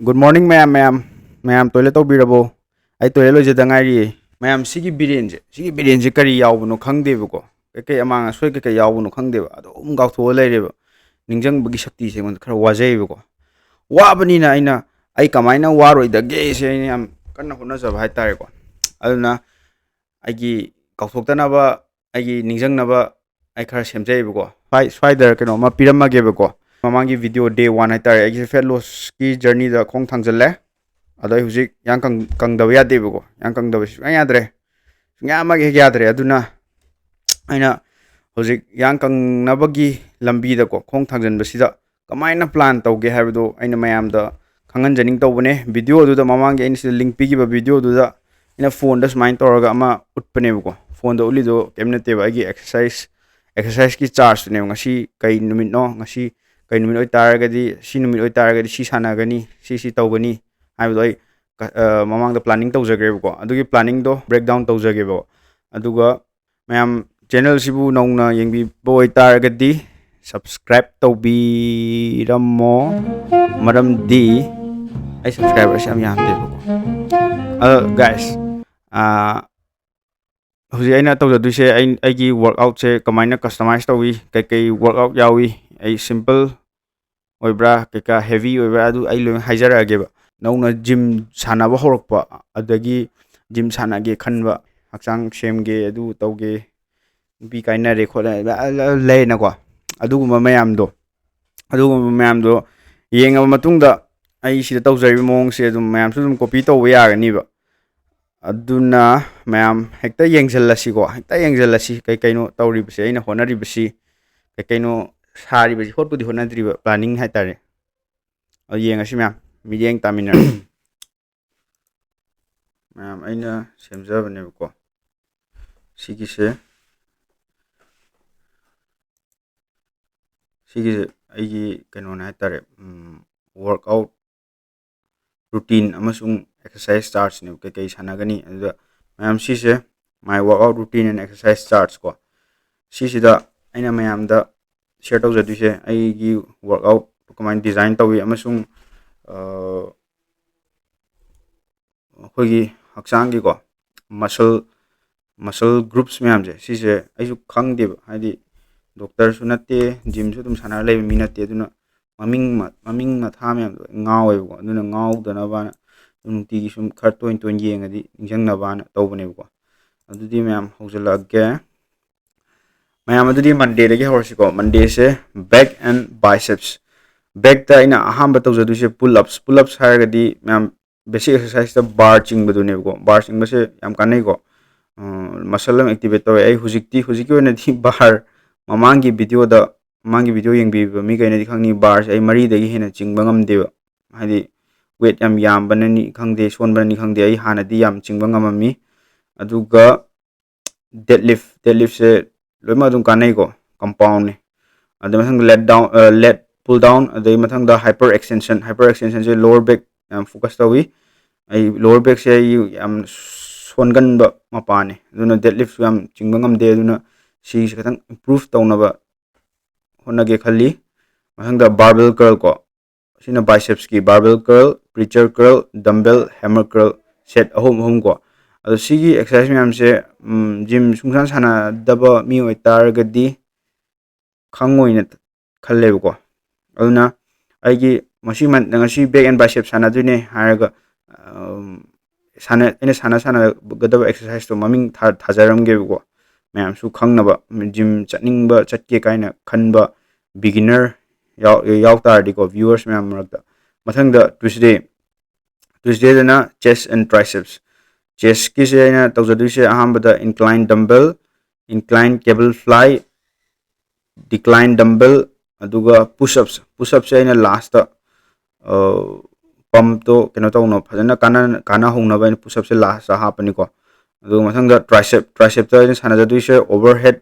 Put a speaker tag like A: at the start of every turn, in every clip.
A: Good morning, ma'am. Toilet tawbirabo. Ai toilet loijeda ngairi. Ma'am, sigi birenje kari yawbuno khangdeba ko. Kay amang asoi kay yawbuno khangdeba. Adum gawtho leireba. Ningjang bagi shakti se mon khara wajaiba ko. Wabani na aina ai kamaina waroidage se aina am kanna hunajaba haitare ko. Aduna aigi gawthoktanaba aigi ningjanghnaba ai khara semjaiba ko. Spider keno ma piramageba ko. Mamangi video day 1 haitare aigi fat loss ki journey da khong thangjalle. Adai huzik yang kang dawa yadeba ko. Yang kang dawa yadre. Nga magi yadre aduna aina huzik yang kang nabagi lambi da ko khong thangjan basida kamaina plan tawge habdo aina mayam da khangan janing tawbane video du da mamangi aina sida link pigi ba video du da ina phone da smain toraga ama utpane ko phone da uli do kemnete ba agi exercise ki charge ne ngasi kai numit no ngasi kai numit oi taragadi si numit oi taragadi si sanagani si tawgani habdo ai mamang da planning tawjagre ko adugi planning do breakdown tawjage bo aduga mayam channel sibu nongna yengbi boy taragadi subscribe tawbiramo maramdi ai subscribers am yamde ko guys huji aina tawjadu se aigi workout se kamaina customize tawi kai workout yawi ai simple oibra keka heavy oibra adu ai lo haijara ageba nauna gym sanaba horokpa adagi gym sanage khanba hakchang semge adu tawge bi kaina re khola le na ko aduguma mayam do yenga matungda ai sida tawjari mong se dum mayam su dum copy tawba yagani ba aduna mayam hekta yengjalasi ko hekta yengjalasi kai kaino tawri bse aina honari bsi kai kaino sari bsi hotpudi honadri ba planning haitare yenga si mayam midiyeng tamina mayam aina semjabane ko sigise aigi kaino na haitare workout routine amasung exercise charts ne kai sanagani adu mayam sise my workout routine and exercise charts ko sisida aina mayam da share tawjadu se aigi workout comment design tawi amasung hogi hakchang ko muscle groups mayam je sise aisu khangde haidi doctor sunate gym su dum sana le minate aduna maming ma tha mayam ngawe ko aduna ngaw dana bana nunti sum khartoin ton yengadi ingjangna bana tawbane ko adudi mayam hojala mayam adudi monday lagi horsi ko monday se back and biceps back ta ina ahamba tawjadu se pull ups haragadi mayam basic exercise ta bar chingbadu ne ko bar chingba se yam kanai ko muscle activate tawe ai hujiki na di bar mamangi video yengbi mi kaina di khangni bar ai mari dagi hena chingba ngamde ba hadi weight yam banani khangde son banani khangde ai hana di yam chingba ngamami aduga deadlift se loima dum kanai ko compound ne adu mathang let pull down adu mathang da hyper extension se lower back yam focus tawi ai lower back se yam songan ba mapane aduna deadlift yam chingba ngamde aduna si khatang improve tawnaba honage khali mathang da barbell curl ko sina biceps ki barbell curl preacher curl dumbbell hammer curl set ahom ko adu sigi exercise myam se gym sungsan sana daba mi oi targadi khangoina khalle ko aduna aigi masi man ngasi back and bicep sana dune haraga sana gadaba exercise to maming thajaram ge ko mayam su khangnaba gym chatningba chatke kaina khanba beginner yaw tardi ko viewers mayam marakta mathang da tuesday dana chest and triceps chest ki se na tawjadu se ahamba da incline dumbbell incline cable fly decline dumbbell aduga push ups se na last ta pump to keno tawno phajana kana hongna ba push up se last sa hapani ko adu mathang da tricep ta sana jadu se overhead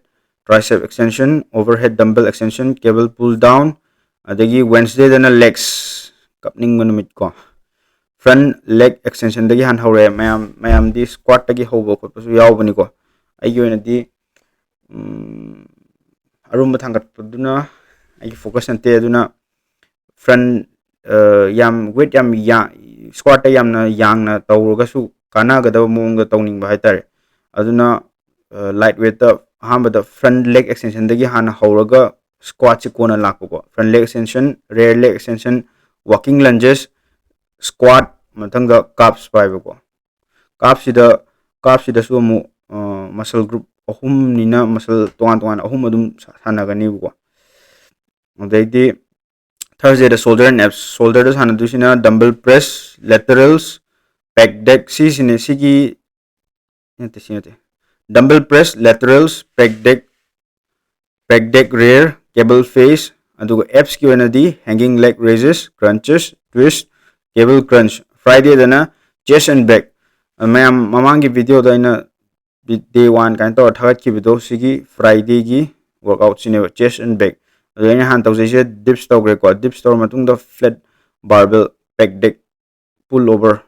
A: tricep extension overhead dumbbell extension cable pull down adagi wednesday dana legs kapning manumit ko front leg extension dagi han hore mayam di squat dagi hobo ko su yaw bani ko ai gi na di arum bathangat duna ai focus ante duna front yam weight yam squat yam na yang na tawga su kana ga da mong da tawning ba haitare aduna light weight da hamba da front leg extension dagi hana hawraga squat chi kona lakko front leg extension rear leg extension walking lunges squat mathang da calves pai ba ko calves da su mu muscle group ahum nina muscle tongan ahum adum sana gani ko adai Thursday the shoulder and abs shoulder da sana dusina dumbbell press laterals pec deck sigi dumbbell press laterals pec deck rear cable face aduga abs ki oina di hanging leg raises crunches twist cable crunch Friday dana chest and back mayam mamangi video da ina day 1 kind to thagat ki video sigi Friday gi workout sine chest and back adena han tawjese dips tawgre ko dips tawr matung da flat barbell pec deck pull over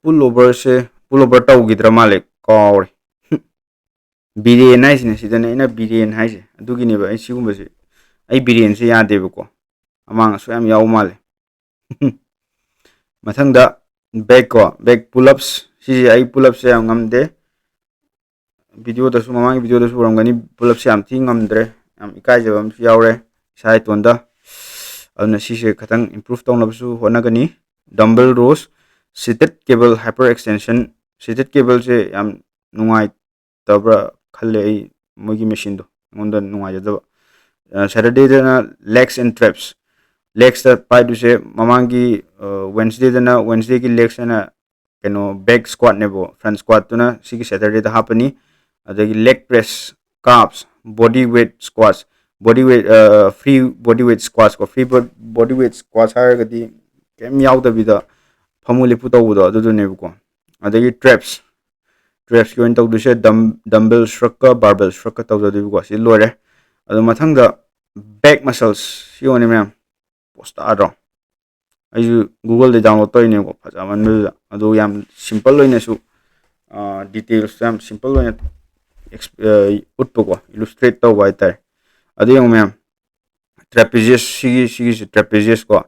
A: pull over tawgidra male kawre biren haisine sidana ina biren haise adugini ba ai sigumba se ai biren se yade ko amang so yam yaw male mathang da back pull ups si ai pull ups yam ngamde video da su mamang video da su ramgani pull ups yam thi ngamdre yam ikai jabam su yawre sai tonda aduna si se khatang improve tawna su hona gani dumbbell rows seated cable hyperextension seated cable se yam nungai tabra khalle ai mogi machine do ngonda nungai jadaba Saturday dana legs and traps legs da pai du se mamangi Wednesday dana Wednesday ki legs na keno back squat nebo front squat tuna sigi Saturday da hapani adagi leg press calves body weight squats body weight free body weight squats ko free body weight squats har gadi kem yaw da bida famuli puto budo adu ne ko adagi traps ki on tawdu se dumbbell shrug ka barbell shrug ka tawdu du ko si lore adu mathang da back muscles si one ma'am post ado ayu Google de download to ne ko phaja man adu yam simple loine su details yam simple loine utpo ko illustrate to by tar adu yung ma'am trapezius sigi trapezius ko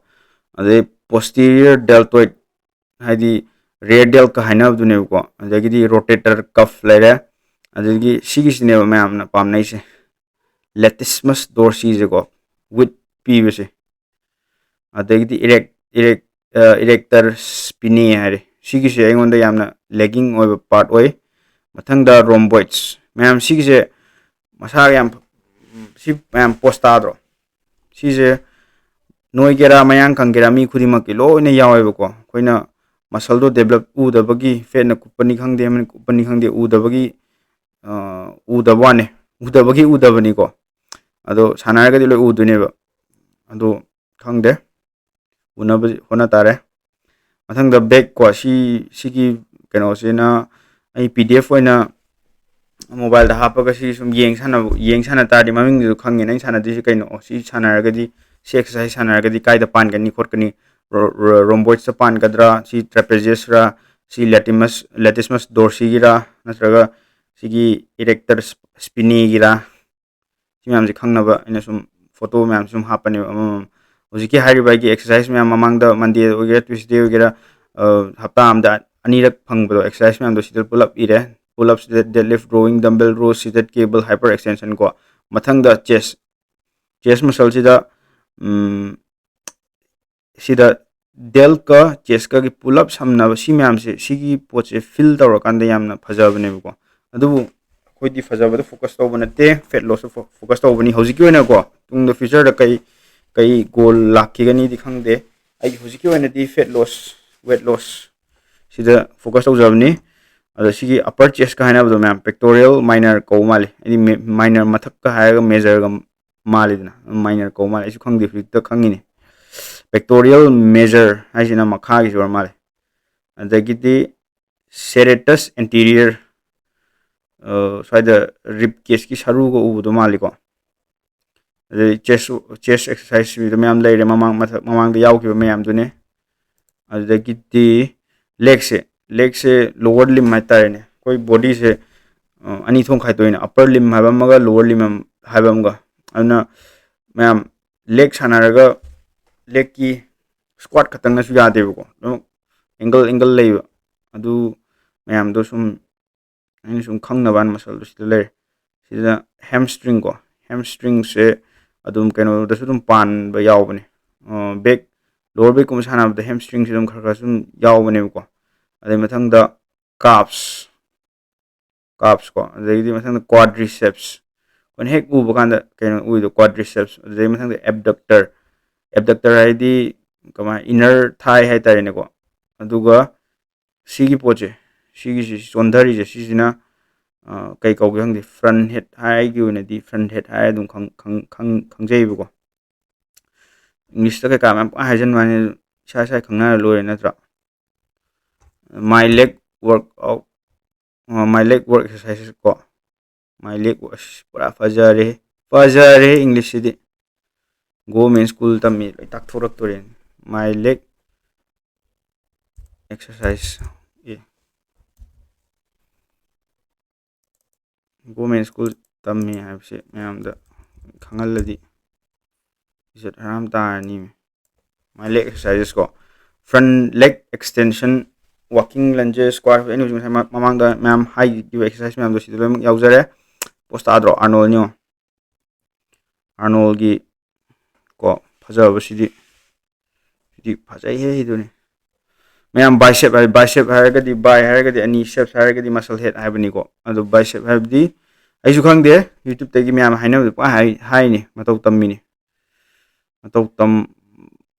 A: adu posterior deltoid haidi radial ka haina du ne ko adagi rotator cuff lere adagi sigi sine ma'am na pam nai se latissimus dorsi je ko with p se adagi erector spinae hare sigi se engonda yamna lagging oi part oi mathang da rhomboids ma'am sigi se masa yam si ma'am postadro si se noi gera mayang kangera mi khudima ki lo ne yawe ko koina muscle do develop u da bagi fat na kupani khangde man kupani khangde u da bagi u da bani ko ado sanara ga di lo u du ne ba ado khangde una hona tare mathang da back ko sigi keno se na ai pdf oina mobile da hapa ga si sum yeng sana ta di maming du khangi nai sana di kaino si sanara ga di si exercise sanara ga di kai da pan ga ni khot kani rhomboids sa pan gadra si trapezius ra si latissimus dorsi gira nasraga sigi erector spinae gira si myam ji khangna ba ina sum photo myam sum hapani hojiki hari ba gi exercise myam mamang da monday ogera tuesday ogera hapta am da anirak phangbo exercise myam do sidal pull up ire pull ups deadlift rowing dumbbell rows seated cable hyperextension ko mathang da chest muscle sida del ka chest ka gi pull up samna si myam se sigi poche fill tawra kanda yamna phajabane ko adu koi di phajabada focus to banate fat loss focus to bani hojiki oina ko tung the future da kai goal lakhi gani di khangde ai hojiki oina di fat loss weight loss sida focus to jabni adu sigi upper chest ka hana myam pectoral minor ko male ai minor mathak ka ha major ga male dina minor ko male isu khangde fi ta khangini pectoral major haisina makha gi jor male adagidi serratus anterior so the rib cage ki saru go u do male ko the chest exercise with myam leire mamang da yaw ki myam du ne adagidi leg se lower limb mai tare ne koi body se ani thong khai toina upper limb habam ga lower limb habam ga ana myam leg sanaraga leg ki squat khatang na su ya de ko angle lei adu mayam do sum ani sum khangna ban masal do sida le sida hamstring ko hamstring se adum keno da sum pan ba yaw bane back lower back kum sana da hamstring se dum khar sum yaw bane ko ade mathang da calves ko ade di mathang da quadriceps kon hek u ba kan da keno u do quadriceps ade mathang da abductor hai di kama inner thigh hai tare ne ko aduga sigi poche sigi si sondari je sisina kai kau gang di front head hai gi une di front head hai dum khangjei bu ko english ta ka kam hai jan mane sai khangna lo na tra my leg work out my leg work exercises ko my leg was pura fajare english di go men school tammi tak thorak toren my leg exercise go men school tammi habse mayam da khangal ladi is haram ta ni my leg exercises ko front leg extension walking lunges squat any mamang da mayam high give exercise mayam do sidlo yaujare post adro arnold gi ko phajaba sidi phajai he hiduni mayam bicep haragadi bi haragadi ani ceps haragadi muscle head habani ko adu bicep habdi ai su khang de youtube tagi mayam haina pa hai ni matau tammi ni matau tam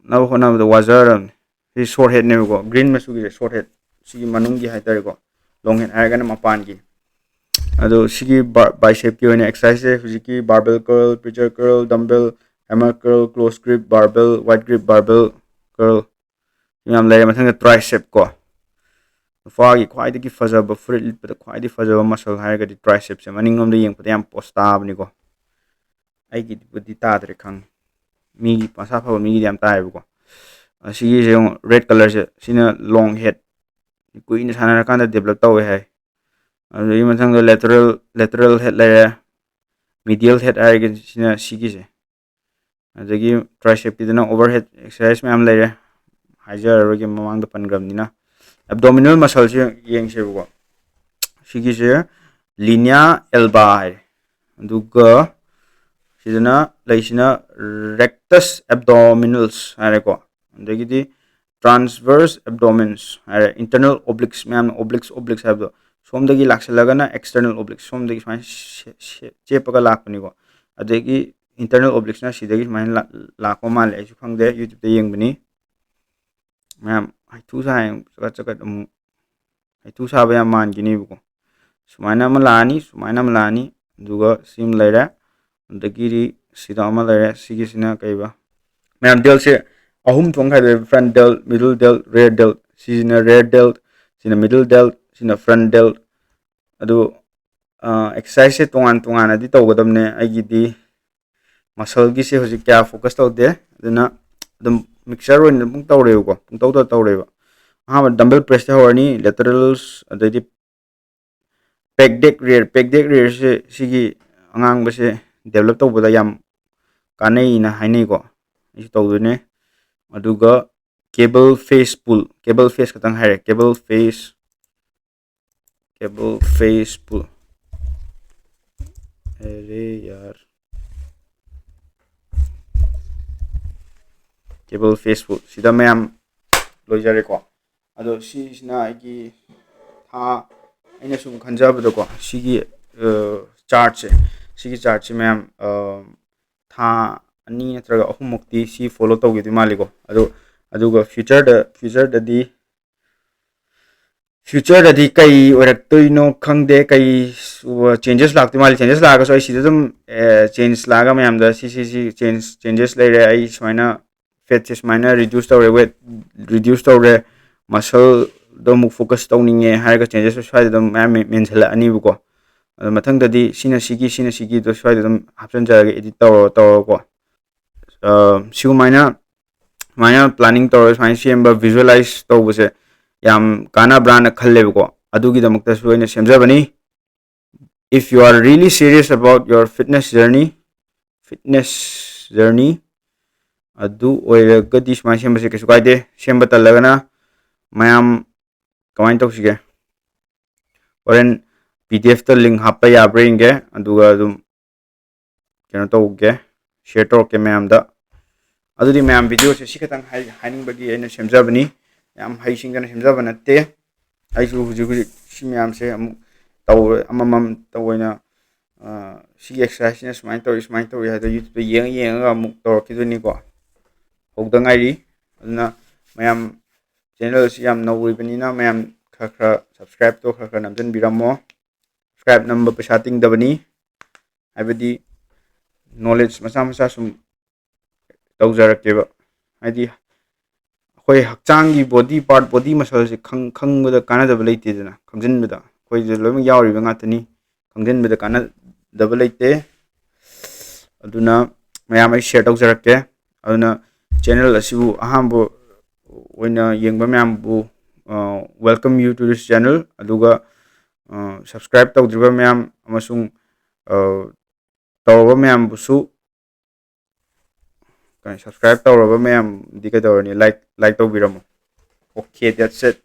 A: na ho na the wazer hi short head ne ko green masu gi short head sigi manung gi hai tare ko long head haragana mapan gi adu sigi bicep ki one exercise fiziki barbell curl preacher curl dumbbell hammer curl close grip barbell wide grip barbell curl yam lay mathang tricep ko fagi khwai de ki fajaba fruit lip da khwai de fajaba muscle haiga di tricep se maning nom de yeng pa yam posta bani ko ai gi budi ta dre khang mi gi pasa pha mi gi yam ta ai ko sigi je red color se sina long head kui ni sana kan da develop taw hai adu yi mathang lateral head lay medial head ai gi sina sigi se adagi tricep ki dana overhead exercise me am lay hajar rogi mamang da pangram nina abdominal muscle se yeng se ko sigi se linea alba hai aduga sidana laisina rectus abdominals hai ko adagi di transverse abdomens hai internal obliques me obliques have do somdagi laksalaga na external obliques somdagi mai chepaga lakpani ko adagi internal obliques na sidagi mai lakpa mal ai su khangde youtube te yeng bani ma'am हाइथू सा चकट हाइथू साब या मान गिनी को सुमाइना लानी दुगा SIM लेरा दगिरी सिदा अमा लेरा सिगिसिना कइबा मैम डेल से अहुम थोंग खाइ front delt middle delt rear delt सिना रेयर डेल सिना मिडल डेल सिना फ्रंट डेल अदु एक्सरसाइज से तोंगान अदि तौगदमने आइगी दी मसल गी से होजि क्या फोकस तौदे अदुना दम mixer roin pung taw reu ko pung taw reu ha dumbbell press ta horni laterals adai pec deck rear se sigi angang ba se develop taw bada yam kanai na hainai ko isu taw ne aduga cable face pull cable face katang hare cable face pull are yaar cable face pull sida mayam loijare ko ado sina igi tha aina sum khanjaba do ko sigi chart se mayam tha ani natraga ahum mukti si follow tawgi di mali ko aduga future da di kai orak toino khangde kai changes lakti mali changes laga so ai sida dum change laga mayam da si changes lai re ai smaina fat is minor reduce tawre weight reduce tawre muscle do mu focus tawninge harga changes swai dum menjhala ani bu ko mathang da di sina sigi do swai dum option jara edit taw ko siu minor planning taw swai semba visualize taw buse yam kana brand khalle ko adugi damakta suina semja bani if you are really serious about your fitness journey ꯑꯗꯨ ꯑꯣꯏꯔꯒꯗꯤ ꯁꯨꯃꯥꯏꯅ ꯁꯦꯝꯕꯁꯦ ꯀꯩꯁꯨ ꯀꯥꯏꯗꯦ ꯁꯦꯝꯕ ꯇꯜꯂꯒꯅ ꯃꯌꯥꯝ ꯀꯃꯥꯏꯅ ꯇꯧꯁꯤꯒꯦ ꯍꯣꯔꯦꯟ PDF ꯇ ꯂꯤꯡ ꯍꯥꯞꯄ ꯌꯥꯕ꯭ꯔꯥ ꯌꯦꯡꯒꯦ ꯑꯗꯨꯒ ꯑꯗꯨꯝ ꯀꯩꯅꯣ ꯇꯧꯒꯦ ꯁꯤꯌꯔ ꯇꯧꯔꯛꯀꯦ ꯃꯌꯥꯝꯗ ꯑꯗꯨꯗꯤ ꯃꯌꯥꯝ ꯚꯤꯗꯤꯑꯣꯁꯦ ꯁꯤ ꯈꯛꯇꯪ ꯍꯥꯏꯅꯤꯡꯕꯒꯤ ꯑꯩꯅ ꯁꯦꯝꯖꯕꯅꯤ ꯌꯥꯝ ꯍꯩꯁꯤꯡꯗꯅ ꯁꯦꯝꯖꯕ ꯅꯠꯇꯦ ꯑꯩꯁꯨ ꯍꯧꯖꯤꯛ ꯁꯤ ꯃꯌꯥꯝꯁꯦ ꯑꯃꯨꯛ ꯇꯧꯔꯦ ꯑꯃꯃꯝ ꯇꯧꯏꯅ ꯁꯤꯒꯤ ꯑꯦꯛꯁꯔꯁꯥꯏꯁꯁꯤꯅ ꯁꯨꯃꯥꯏꯅ ꯇꯧꯏ ꯍꯥꯏꯗꯣ ꯌꯨꯇ꯭ꯌꯨꯕꯇ ꯌꯦꯡꯉꯒ ꯑꯃꯨꯛ ꯇꯧꯔꯛꯈꯤꯗꯣꯏꯅꯤꯀꯣ ꯍꯧꯗ ꯉꯥꯏꯔꯤ ꯑꯗꯨꯅ ꯃꯌꯥꯝ ꯆꯦꯅꯦꯜ ꯑꯁꯤ ꯌꯥꯝ ꯅꯧꯔꯤꯕꯅꯤꯅ ꯃꯌꯥꯝ ꯈꯔ ꯁꯕꯁꯀ꯭ꯔꯥꯏꯕꯇꯣ ꯈꯔ ꯅꯝꯁꯤꯟꯕꯤꯔꯝꯃꯣ ꯁꯕꯁꯀ꯭ꯔꯥꯏꯕ ꯅꯝꯕ ꯄꯩꯁꯥ ꯇꯤꯡꯗꯕꯅꯤ ꯍꯥꯏꯕꯗꯤ ꯅꯣꯂꯦꯖ ꯃꯆꯥ ꯃꯆꯥ ꯁꯨꯝ ꯇꯧꯖꯔꯛꯀꯦꯕ ꯍꯥꯏꯗꯤ ꯑꯩꯈꯣꯏ ꯍꯛꯆꯥꯡꯒꯤ ꯕꯣꯗꯤ ꯄꯥꯔꯠ ꯕꯣꯗꯤ ꯃꯁꯜꯁꯦ ꯈꯪꯕꯗ ꯀꯥꯟꯅꯗꯕ ꯂꯩꯇꯦꯗꯅ ꯈꯪꯖꯤꯟꯕꯗ ꯑꯩꯈꯣꯏꯁꯦ ꯂꯣꯏꯅꯃꯛ ꯌꯥꯎꯔꯤꯕ ꯉꯥꯛꯇꯅꯤ ꯈꯪꯖꯤꯟꯕꯗ ꯀꯥꯟꯅꯗꯕ ꯂꯩꯇꯦ ꯑꯗꯨꯅ ꯃꯌꯥꯝ ꯑꯩ ꯁꯤꯌꯔ ꯇꯧꯖꯔꯛꯀꯦ ꯑꯗꯨꯅ ꯆꯦꯅꯦꯜ ꯑꯁꯤꯕꯨ ꯑꯍꯥꯟꯕ ꯑꯣꯏꯅ ꯌꯦꯡꯕ ꯃꯌꯥꯝꯕꯨ welcome you to this channel ꯑꯗꯨꯒ ꯁꯕꯁꯀ꯭ꯔꯥꯏꯕ ꯇꯧꯗ꯭ꯔꯤꯕ ꯃꯌꯥꯝ ꯑꯃꯁꯨꯡ ꯇꯧꯔꯕ ꯃꯌꯥꯝꯕꯨꯁꯨ ꯁꯕꯁꯀ꯭ꯔꯥꯏꯕ ꯇꯧꯔꯕ ꯃꯌꯥꯝꯗꯤ ꯀꯩꯗꯧꯔꯅꯤ ꯂꯥꯏꯛ ꯇꯧꯕꯤꯔꯝꯃꯣ ꯑꯣꯀꯦ ꯗꯦꯠꯁ ꯏꯠ